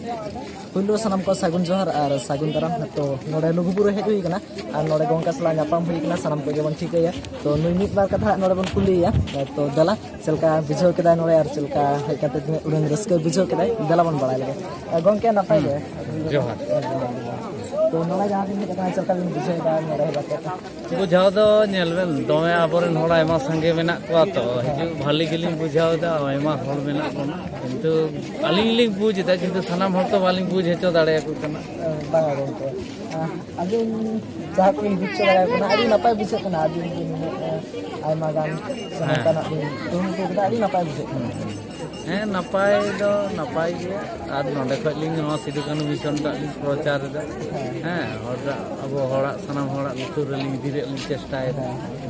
पुलो सानाम को सागुन जोहार और सागुन दाराम तो नोडे लुगुबुरु हेज हुई कना और नोडे गोंका सला नापाम हुई कना सानाम को जेबन ठिकैया तो नुई मिद बार कथा नोडे बन कुलिया तो दला चलका बुझाव केदा नोडे और चलका हेज काते उरंग रस्क बुझाव केदा दला बन बड़ाय लगे गोंके नापाय गे जोहार तो नोडे जहां दिन कथा चलका दिन बुझाव दा नोडे बाते बुझाव दो नेलबेन दोमे आबोरेन होड़ा एमा संगे मेना कोआ तो हिजु भाली गेलिन बुझाव दा एमा होड़ मेना कोना किंतु आलिंग लिंग बुझ दा किंतु सनाम हर तो बालिंग बुझ हेचो दाड़े को कना बांगा गोंके आदिन जहां को बुझ दाड़े कोना आदि नापाय बुझे कना आदिन दिन आयमा गान सनातना दिन तुम को दा आदि नापाय बुझे नापाय दो नापाय गे आर नोडे खलिंग नो सिदु कानु मिशन दा प्रचार दा हरदा अब होड़ा सनाम होड़ा लुतुर लिंग दिरे लिंग चेष्टाय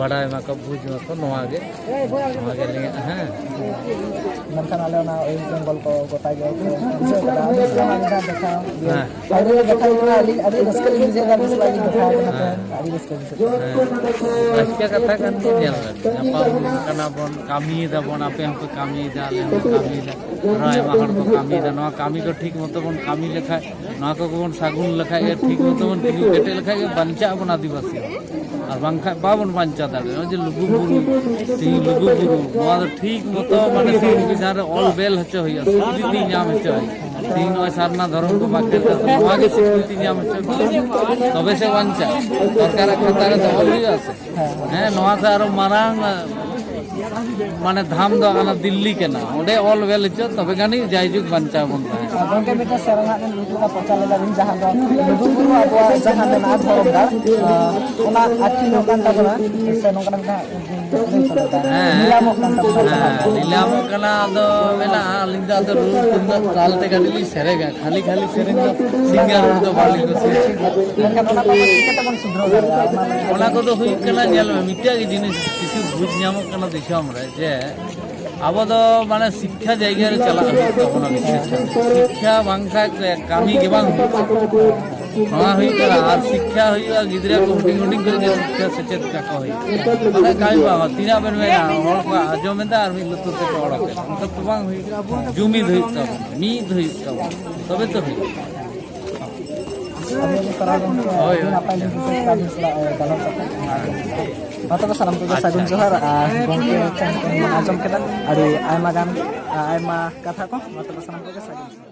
बड़ाय मा को बुझ मा को नोआ गे लिंग मनखान आले ना ओइ जंगल को गोटा गे बुझे कदा आदि समा दा देखा आदि देखा आदि रस्क लिंग जे दा बिसला लिंग देखा कना आदि रस्क आजके कथा कान के नेल नापाम कना बन कामी दा बन आपे हमको कामी दा ले कामी दा राय माहर को कामी दा नोआ कामी को ठीक मतो बन कामी लेखा नोआ को बन सागुन लेखा ये ठीक मतो बन तिगु केटे लेखा के बंचा बन आदिवासी और बांखा बाबन बंचा दाड़े जे लुगु बुरु ती लुगु बुरु नोआ तो ठीक मतो माने संविधान रे ऑल बेल हचो होया स्वीकृति नाम हचो तीन नोआ सारना धर्म को बाके नोआ के स्वीकृति नाम हचो तबे से बंचा सरकार खाता रे तो होया से नोआ से आरो मारांग माने धाम दो आना दिल्ली के ना ओडे ऑल वेल च तबे गानी जायजुग बंचा बन है गोंके बेटा सेरंगा ने लुटुला पचाले लागिन जहां दो लुगुबुरु आबो जहां ने ना धरम दा ओना आखि लोकान ताबना से नोकन का नीलामो कना दो मेना लिंदा दो रूल कुंदा काल ते गानी सेरेगा खाली खाली सेरेगा सिंगर दो बाली को से ओना को चिकते बन सुधरो ओना को तो हुई कना नेल मिटिया की जिनिस किसी बुझ ᱧᱟᱢᱚᱜ कना दिशम रे जे अब तो माने शिक्षा जायगा रे चला तबना विशेष शिक्षा बांखा कामी के बांग हाँ हुई करा और शिक्षा हुई गिदरा को हुडिंग हुडिंग करके शिक्षा सचेत का को हुई माने काई बांग तीना बेन में होड़ को आजो में दार मी लुतुर के होड़ के तो बांग हुई जुमी हुई तब मीद हुई तबे तो हुई Mata salam ko sagun johar gongke ajam kedan ari ayma gan ayma katha ko mata salam ko sagun